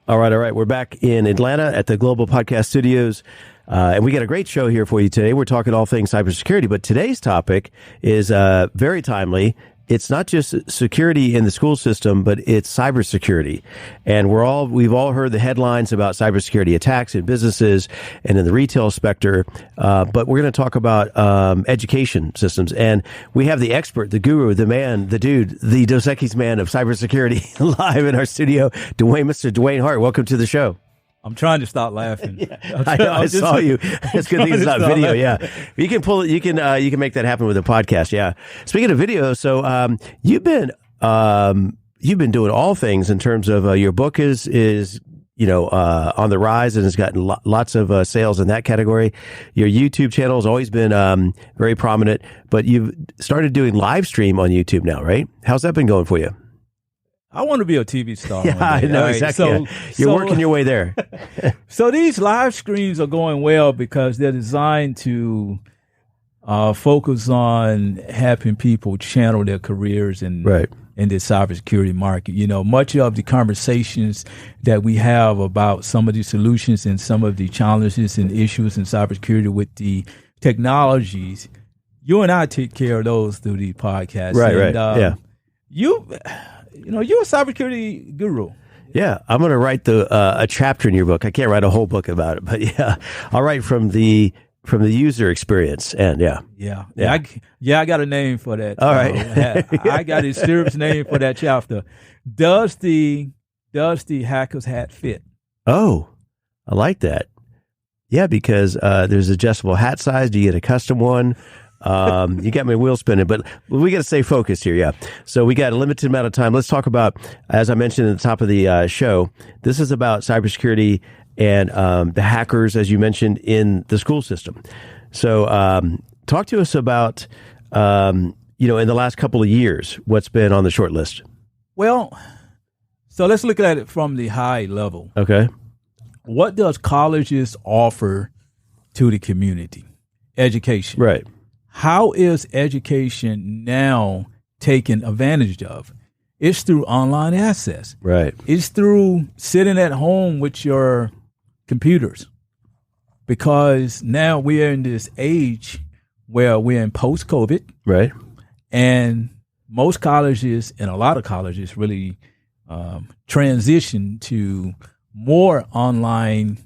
All right. We're back in Atlanta at the Global Podcast Studios. And we got a great show here for you today. We're talking all things cybersecurity, but today's topic is very timely. It's not just security in the school system, but it's cybersecurity. And we've all heard the headlines about cybersecurity attacks in businesses and in the retail sector. But we're going to talk about education systems. And we have the expert, the guru, the man, the dude, the Dos Equis man of cybersecurity live in our studio, Mr. Dewayne Hart. Welcome to the show. I'm trying to stop laughing. Yeah, I saw you. It's good thing it's not video. Yeah, you can pull it. You can make that happen with a podcast. Yeah. Speaking of video, so you've been doing all things in terms of your book is on the rise and has gotten lots of sales in that category. Your YouTube channel has always been very prominent, but you've started doing live stream on YouTube now, right? How's that been going for you? I want to be a TV star. Yeah, I know, right? Exactly. You're working your way there. So these live streams are going well because they're designed to focus on helping people channel their careers in the cybersecurity market. You know, much of the conversations that we have about some of the solutions and some of the challenges and issues in cybersecurity with the technologies, you and I take care of those through the podcast. Right. Yeah. You're a cybersecurity guru. Yeah, I'm going to write a chapter in your book. I can't write a whole book about it, but yeah, I'll write from the user experience. And I got a name for that. All right, I got a serious name for that chapter. Does the hacker's hat fit? Oh, I like that. Yeah, because there's adjustable hat size. Do you get a custom one? You got my wheel spinning, but we got to stay focused here. Yeah. So we got a limited amount of time. Let's talk about, as I mentioned at the top of the show, this is about cybersecurity and the hackers, as you mentioned, in the school system. So talk to us about, in the last couple of years, what's been on the short list. Well, so let's look at it from the high level. Okay. What does colleges offer to the community? Education. Right. How is education now taken advantage of? It's through online access. Right. It's through sitting at home with your computers. Because now we're in this age where we're in post-COVID. Right. And most colleges and a lot of colleges really transition to more online,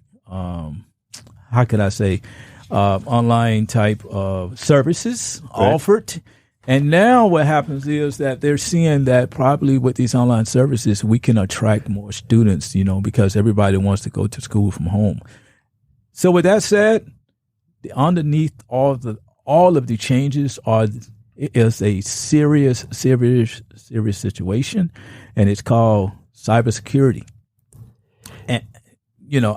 online type of services offered. And now what happens is that they're seeing that probably with these online services, we can attract more students, because everybody wants to go to school from home. So with that said, underneath all of the changes is a serious situation, and it's called cybersecurity. And,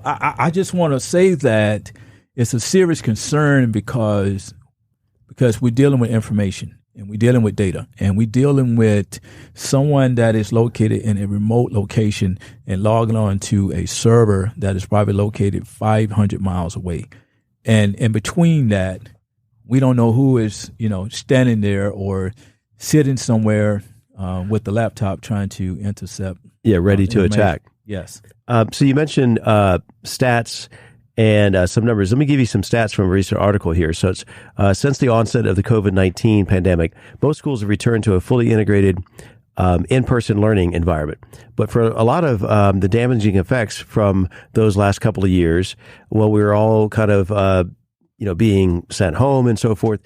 I just want to say that it's a serious concern because we're dealing with information and we're dealing with data and we're dealing with someone that is located in a remote location and logging on to a server that is probably located 500 miles away. And in between that, we don't know who is, standing there or sitting somewhere with the laptop trying to intercept. Yeah, ready to attack. Yes. So you mentioned stats and some numbers. Let me give you some stats from a recent article here. So it's since the onset of the COVID-19 pandemic, most schools have returned to a fully integrated in-person learning environment. But for a lot of the damaging effects from those last couple of years, while we were all kind of being sent home and so forth,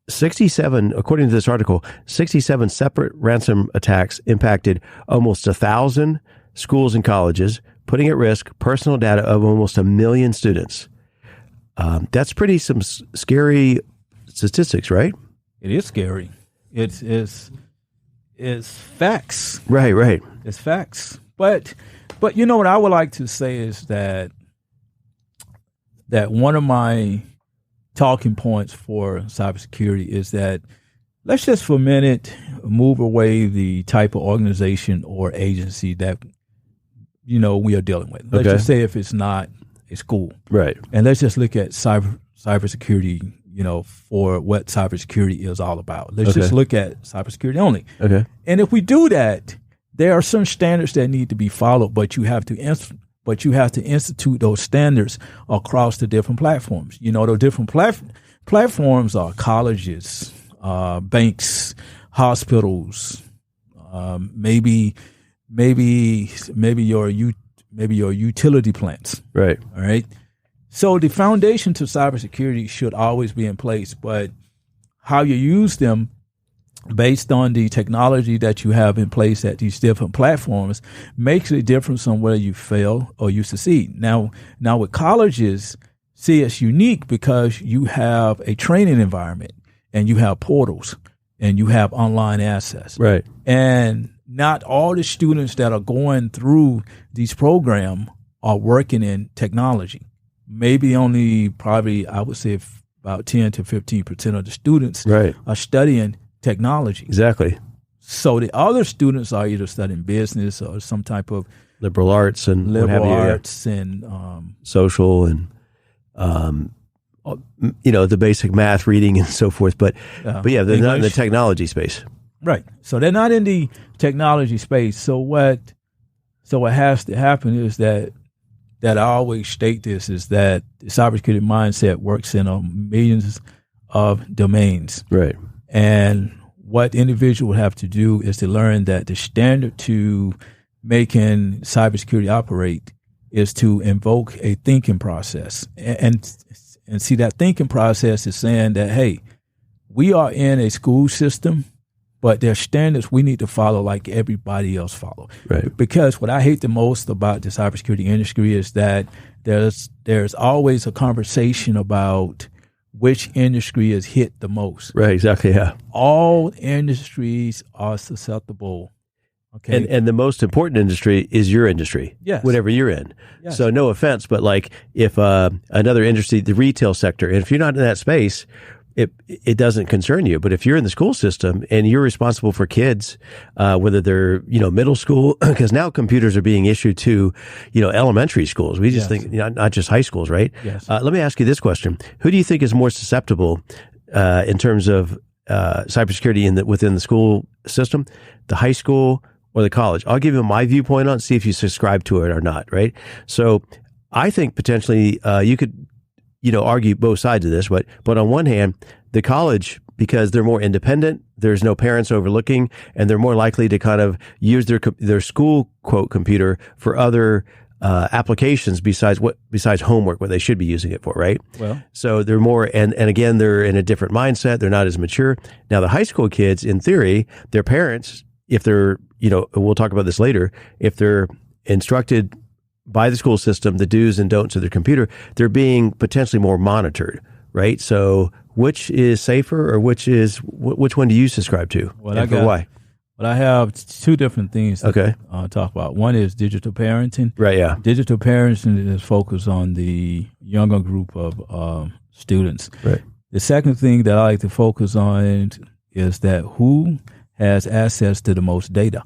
67, according to this article, 67 separate ransom attacks impacted almost 1,000 schools and colleges, putting at risk personal data of almost 1 million students. That's pretty some scary statistics, right? It is scary. It's facts. Right. It's facts. But what I would like to say is that one of my talking points for cybersecurity is that let's just for a minute move away the type of organization or agency that we are dealing with. Let's just say if it's not a school. Right. And let's just look at cybersecurity, for what cybersecurity is all about. Let's just look at cybersecurity only. Okay. And if we do that, there are some standards that need to be followed, but you have to institute those standards across the different platforms. The different platforms are colleges, banks, hospitals, maybe your utility plants. Right. All right. So the foundation to cybersecurity should always be in place, but how you use them based on the technology that you have in place at these different platforms makes a difference on whether you fail or you succeed. Now with colleges, see, it's unique because you have a training environment and you have portals and you have online access. Right. And not all the students that are going through these programs are working in technology. Maybe only probably, I would say, about 10 to 15% of the students are studying technology. Exactly. So the other students are either studying business or some type of liberal arts and social and the basic math, reading, and so forth. But yeah, they're not in the technology space. Right. So they're not in the technology space. So what has to happen is that I always state this is that the cybersecurity mindset works in millions of domains. Right. And what the individual would have to do is to learn that the standard to making cybersecurity operate is to invoke a thinking process. And see, that thinking process is saying that, hey, we are in a school system, but there are standards we need to follow like everybody else follow. Right. Because what I hate the most about the cybersecurity industry is that there's always a conversation about which industry is hit the most. Right, exactly, yeah. All industries are susceptible. Okay. And the most important industry is your industry, whatever you're in. Yes. So no offense, but like if another industry, the retail sector, and if you're not in that space, it doesn't concern you. But if you're in the school system and you're responsible for kids, whether they're, middle school, because now computers are being issued to, elementary schools. We just think, not just high schools, right? Yes. Let me ask you this question. Who do you think is more susceptible in terms of cybersecurity within the school system, the high school or the college? I'll give you my viewpoint on it, see if you subscribe to it or not, right? So I think potentially you could argue both sides of this, but on one hand, the college, because they're more independent, there's no parents overlooking, and they're more likely to kind of use their school quote computer for other applications besides homework, what they should be using it for, right? Well, so they're more, and again, they're in a different mindset. They're not as mature. Now, the high school kids, in theory, their parents, if they're, we'll talk about this later, if they're instructed by the school system, the do's and don'ts of their computer, they're being potentially more monitored, right? So which is safer, or which one do you subscribe to? Why? Well, I have two different things to talk about. One is digital parenting. Right, yeah. Digital parenting is focused on the younger group of students. Right. The second thing that I like to focus on is that who has access to the most data.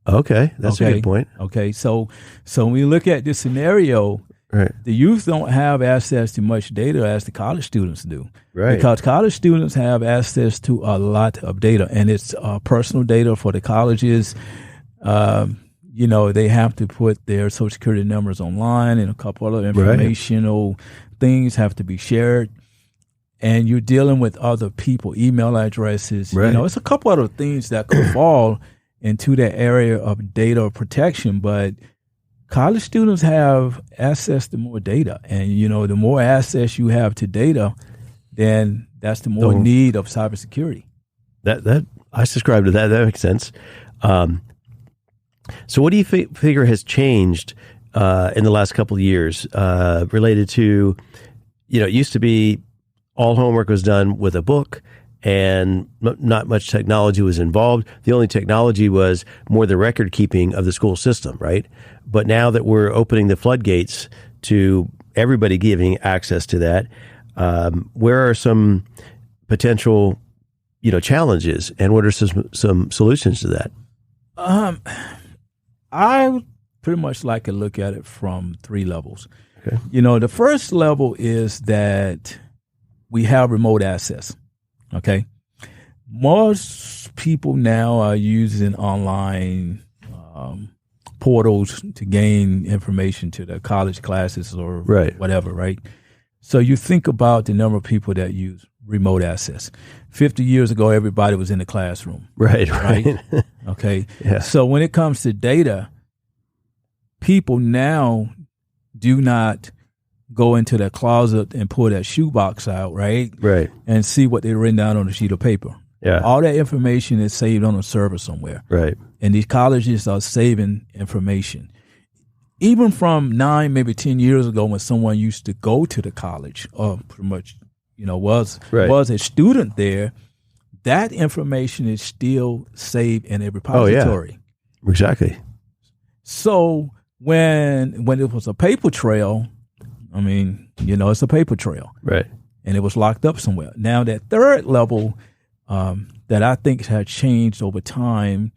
Okay, that's a good point. Okay, so when we look at this scenario, right, the youth don't have access to much data as the college students do. Right. Because college students have access to a lot of data, and it's personal data for the colleges. They have to put their Social Security numbers online, and a couple other informational things have to be shared. And you're dealing with other people, email addresses. Right. It's a couple other things that could fall into that area of data protection, but college students have access to more data, and the more access you have to data, then that's the more need of cybersecurity. That I subscribe to that. That makes sense. So, what do you figure has changed in the last couple of years related to? It used to be all homework was done with a book, and not much technology was involved. The only technology was more the record keeping of the school system, right? But now that we're opening the floodgates to everybody giving access to that, where are some potential, challenges, and what are some solutions to that? I would pretty much like to look at it from three levels. Okay. The first level is that we have remote access. Okay. Most people now are using online portals to gain information to their college classes or whatever, right? So you think about the number of people that use remote access. 50 years ago, everybody was in the classroom. Right. Okay. Yeah. So when it comes to data, people now do not go into their closet and pull that shoebox out, right? Right. And see what they've written down on a sheet of paper. Yeah. All that information is saved on a server somewhere. Right. And these colleges are saving information. Even from 9, maybe 10 years ago when someone used to go to the college or pretty much, was a student there, that information is still saved in a repository. Oh, yeah. Exactly. So when it was a paper trail, it's a paper trail. Right. And it was locked up somewhere. Now that third level that I think has changed over time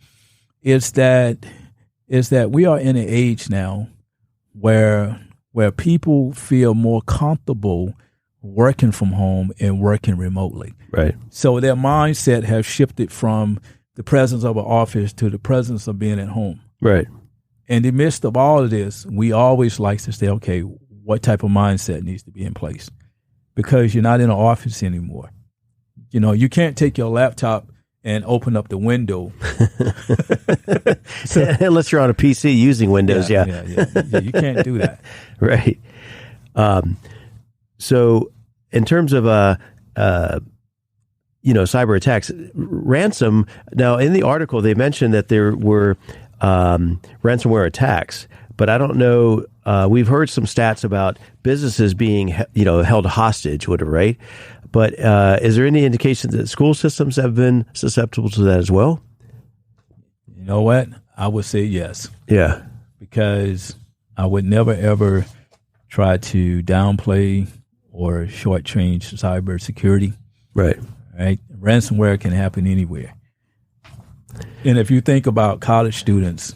is that we are in an age now where people feel more comfortable working from home and working remotely. Right. So their mindset has shifted from the presence of an office to the presence of being at home. Right. In the midst of all of this, we always like to say, okay, what type of mindset needs to be in place? Because you're not in an office anymore. You can't take your laptop and open up the window. Unless you're on a PC using Windows, Yeah, you can't do that. Right. So in terms of cyber attacks, ransom. Now in the article they mentioned that there were ransomware attacks, but I don't know. We've heard some stats about businesses being held hostage, whatever, right? But is there any indication that school systems have been susceptible to that as well? You know what? I would say yes. Yeah. Because I would never, ever try to downplay or shortchange cybersecurity. Right. Right. Ransomware can happen anywhere. And if you think about college students,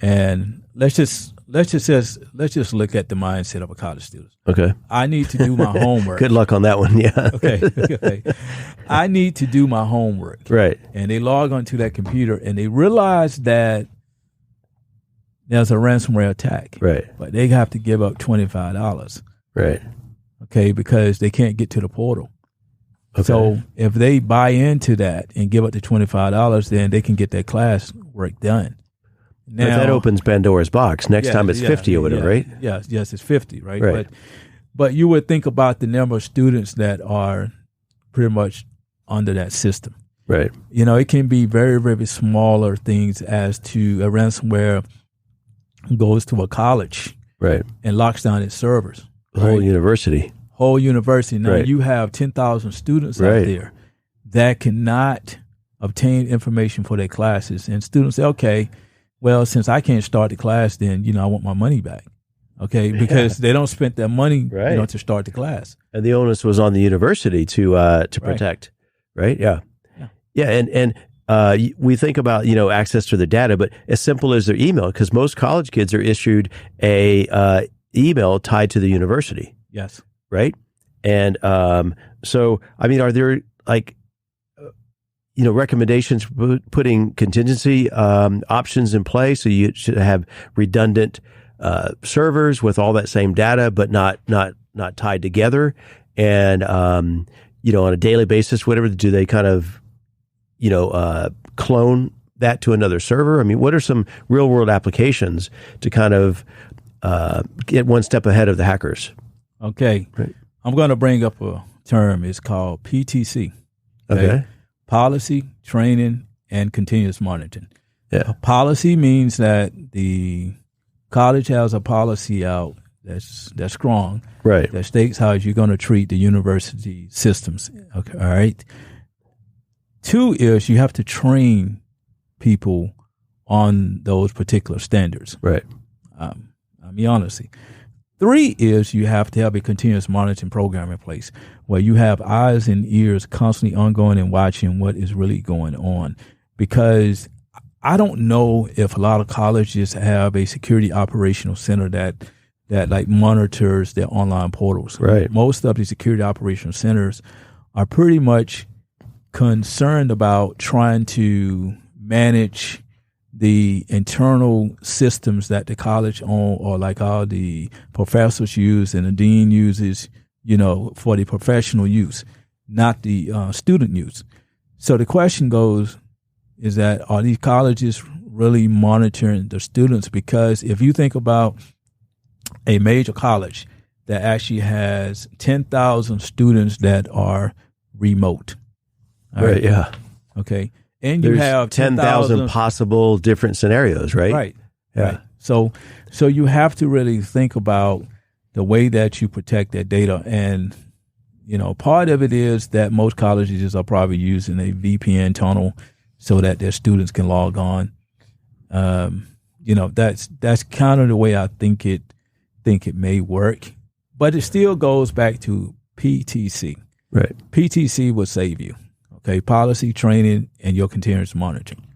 and let's just look at the mindset of a college student. Okay. I need to do my homework. Good luck on that one. Yeah. Okay. I need to do my homework. Right. And they log onto that computer and they realize that there's a ransomware attack. Right. But they have to give up $25. Right. Okay, because they can't get to the portal. Okay. So if they buy into that and give up the $25, then they can get their class work done. Now, but that opens Pandora's box. Next time it's 50 or whatever, right? Yes, it's 50, right? But you would think about the number of students that are pretty much under that system. Right. It can be very, very smaller things as to a ransomware goes to a college, right, and locks down its servers. The whole university. Now you have 10,000 students out there that cannot obtain information for their classes, and students say, okay, well, since I can't start the class, then I want my money back. Okay, because they don't spend their money, to start the class. And the onus was on the university to protect, right? Yeah. And we think about access to the data, but as simple as their email, because most college kids are issued a email tied to the university. Yes. Right. And so, are there recommendations for putting contingency options in place? So you should have redundant servers with all that same data, but not tied together. And on a daily basis, whatever, do they kind of clone that to another server? What are some real world applications to kind of get one step ahead of the hackers? Okay. Right. I'm going to bring up a term. It's called PTC. Okay. Policy, training, and continuous monitoring. Yeah. A policy means that the college has a policy out that's strong. Right. That states how you're going to treat the university systems. Okay. All right. 2 is you have to train people on those particular standards. Right. Honestly. 3 is you have to have a continuous monitoring program in place where you have eyes and ears constantly ongoing and watching what is really going on. Because I don't know if a lot of colleges have a security operational center that monitors their online portals. Right. Most of the security operational centers are pretty much concerned about trying to manage the internal systems that the college own, or like all the professors use and the dean uses, for the professional use, not the student use. So the question goes, is that are these colleges really monitoring the students? Because if you think about a major college that actually has 10,000 students that are remote. Right, yeah. Okay. And you There's have 10,000 possible different scenarios, right? Right. Yeah. Right. So you have to really think about the way that you protect that data. And, part of it is that most colleges are probably using a VPN tunnel so that their students can log on. That's kind of the way I think it may work. But it still goes back to PTC. Right. PTC will save you. Okay, policy, training, and your continuous monitoring.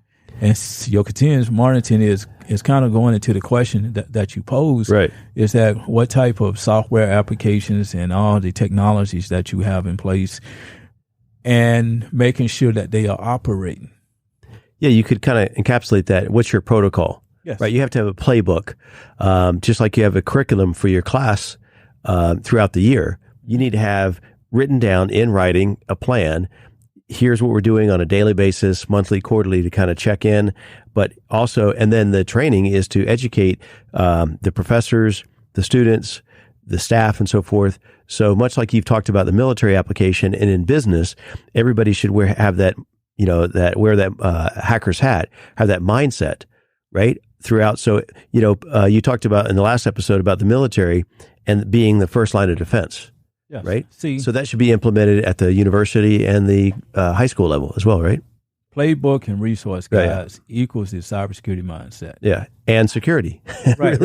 And your continuous monitoring is kind of going into the question that you pose. Right. Is that what type of software applications and all the technologies that you have in place, and making sure that they are operating. Yeah, you could kind of encapsulate that. What's your protocol? Yes. Right. You have to have a playbook, just like you have a curriculum for your class throughout the year. You need to have written down in writing a plan. Here's what we're doing on a daily basis, monthly, quarterly, to kind of check in. But also, and then the training is to educate the professors, the students, the staff, and so forth. So much like you've talked about the military application, and in business, everybody should have that, wear that hacker's hat, have that mindset, right? Throughout. So, you talked about in the last episode about the military and being the first line of defense. Yes. Right. See, so that should be implemented at the university and the high school level as well, right? Playbook and resource guides equals the cybersecurity mindset. Yeah, and security. Right.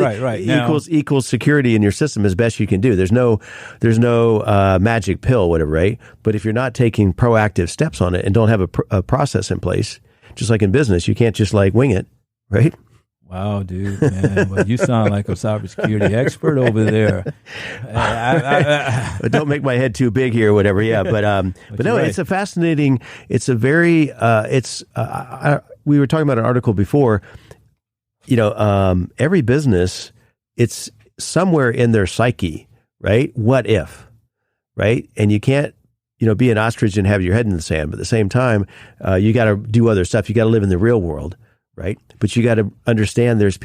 Now, equals security in your system as best you can do. There's no magic pill, whatever, right? But if you're not taking proactive steps on it and don't have a process in place, just like in business, you can't just wing it, right? Wow, dude, man. Well, you sound like a cybersecurity expert over there. Don't make my head too big here or whatever. Yeah, but no, right. It's a fascinating, it's a very, we were talking about an article before, every business, it's somewhere in their psyche, right? What if, right? And you can't, be an ostrich and have your head in the sand, but at the same time, you got to do other stuff. You got to live in the real world. Right. But you got to understand there's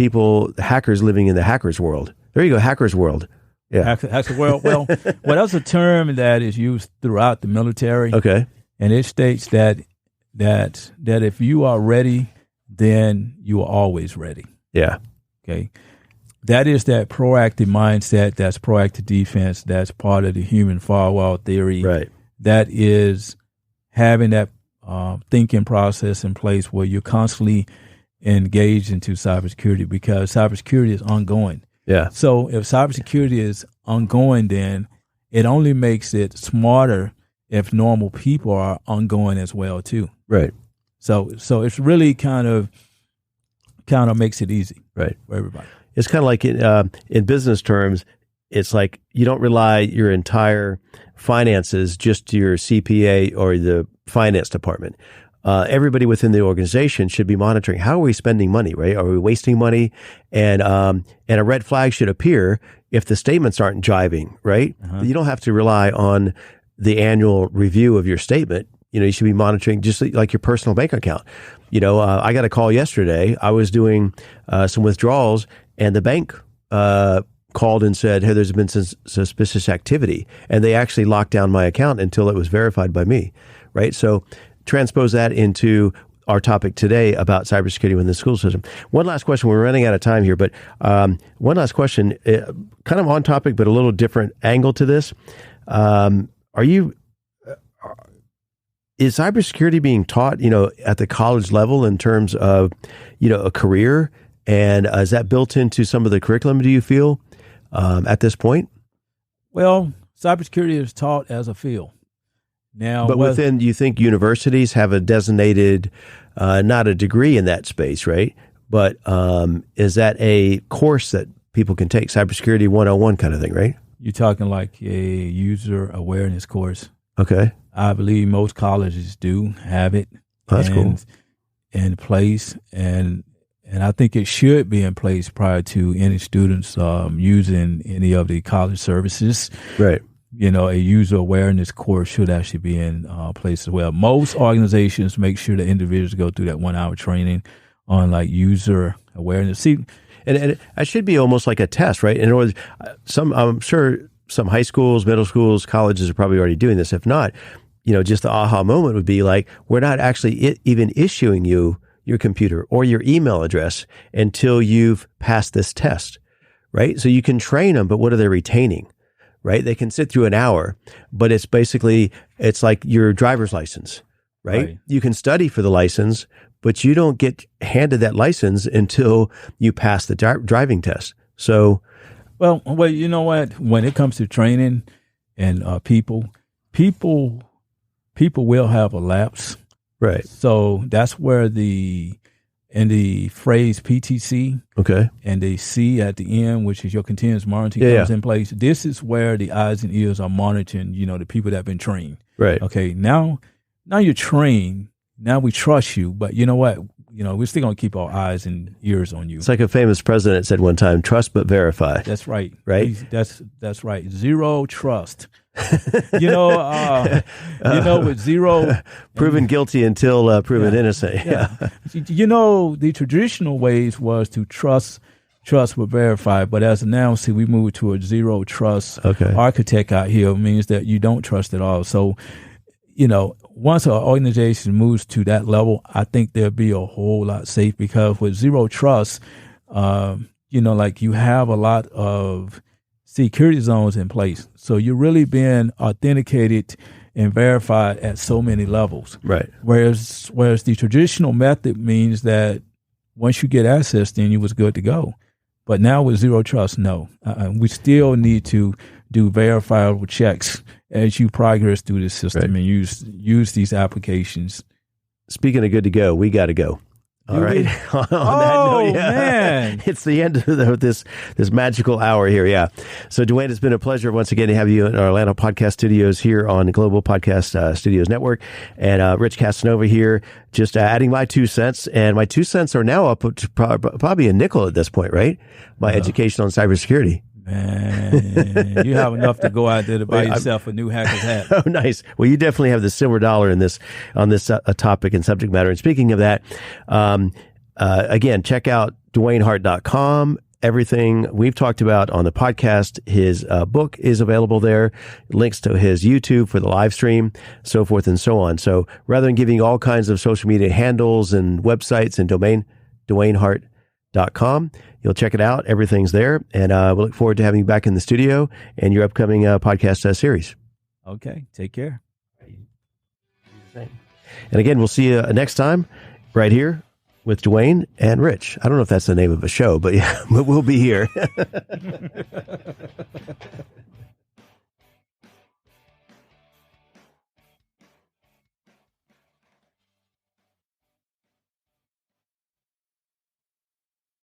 hackers living in the hackers world. There you go. Hackers world. Yeah. Hackers world. Well, that's a term that is used throughout the military. Okay. And it states that if you are ready, then you are always ready. Yeah. Okay. That is that proactive mindset. That's proactive defense. That's part of the human firewall theory. Right. That is having that thinking process in place where you're constantly engaged into cybersecurity, because cybersecurity is ongoing. Yeah. So if cybersecurity is ongoing, then it only makes it smarter if normal people are ongoing as well too. Right. So it's really kind of makes it easy, right, for everybody. It's kind of like in business terms, it's like you don't rely your entire finances just to your CPA or the finance department. Everybody within the organization should be monitoring, how are we spending money, right? Are we wasting money? And a red flag should appear if the statements aren't jiving, right? Uh-huh. You don't have to rely on the annual review of your statement. You should be monitoring just like your personal bank account. I got a call yesterday. I was doing some withdrawals, and the bank called and said, hey, there's been some suspicious activity. And they actually locked down my account until it was verified by me, right? So transpose that into our topic today about cybersecurity within the school system. One last question. We're running out of time here, but one last question, kind of on topic, but a little different angle to this. Is cybersecurity being taught, at the college level in terms of, a career? And is that built into some of the curriculum, do you feel, at this point? Well, cybersecurity is taught as a field. Now, but do you think universities have a designated, not a degree in that space, right? But is that a course that people can take, cybersecurity 101 kind of thing, right? You're talking like a user awareness course. Okay. I believe most colleges do have it. Oh, that's cool. In place. And And I think it should be in place prior to any students using any of the college services. Right. A user awareness course should actually be in place as well. Most organizations make sure that individuals go through that 1 hour training on like user awareness. See, and it should be almost like a test, right? In other words, I'm sure some high schools, middle schools, colleges are probably already doing this. If not, just the aha moment would be like, we're not actually even issuing you your computer or your email address until you've passed this test, right? So you can train them, but what are they retaining, right? They can sit through an hour, but it's like your driver's license, right? You can study for the license, but you don't get handed that license until you pass the driving test. So, well, you know what? When it comes to training and people will have a lapse. Right. So that's where in the phrase PTC, okay, and the C at the end, which is your continuous monitoring, comes in place. This is where the eyes and ears are monitoring, the people that have been trained. Right. Okay. Now you're trained. Now we trust you, but you know what? We're still going to keep our eyes and ears on you. It's like a famous president said one time, trust but verify. That's right. Right? That's right. Zero trust. With zero. Proven guilty until proven innocent. Yeah. The traditional ways was to trust but verify. But as now, we move to a zero trust architect out here. It means that you don't trust at all. So, once an organization moves to that level, I think they'll be a whole lot safe, because with zero trust, like you have a lot of security zones in place. So you're really being authenticated and verified at so many levels. Right. Whereas the traditional method means that once you get access, then you was good to go. But now with zero trust, no. We still need to do verifiable checks as you progress through the system and use these applications. Speaking of good to go, we got to go. All right. On that note, man. It's the end of this magical hour here. Yeah. So, Dewayne, it's been a pleasure once again to have you in our Atlanta podcast studios here on the Global Podcast Studios Network. And Rich Casanova here, just adding my 2 cents. And my 2 cents are now up to probably a nickel at this point, right? My education on cybersecurity. Man, you have enough to go out there to buy yourself a new hacker's hat. Oh, nice. Well, you definitely have the silver dollar on this topic and subject matter. And speaking of that, again, check out DewayneHart.com. Everything we've talked about on the podcast, his book is available there, links to his YouTube for the live stream, so forth and so on. So rather than giving all kinds of social media handles and websites and domain, DewayneHart.com. You'll check it out. Everything's there. And we'll look forward to having you back in the studio and your upcoming podcast series. Okay. Take care. And again, we'll see you next time right here with Dewayne and Rich. I don't know if that's the name of a show, but yeah, we'll be here.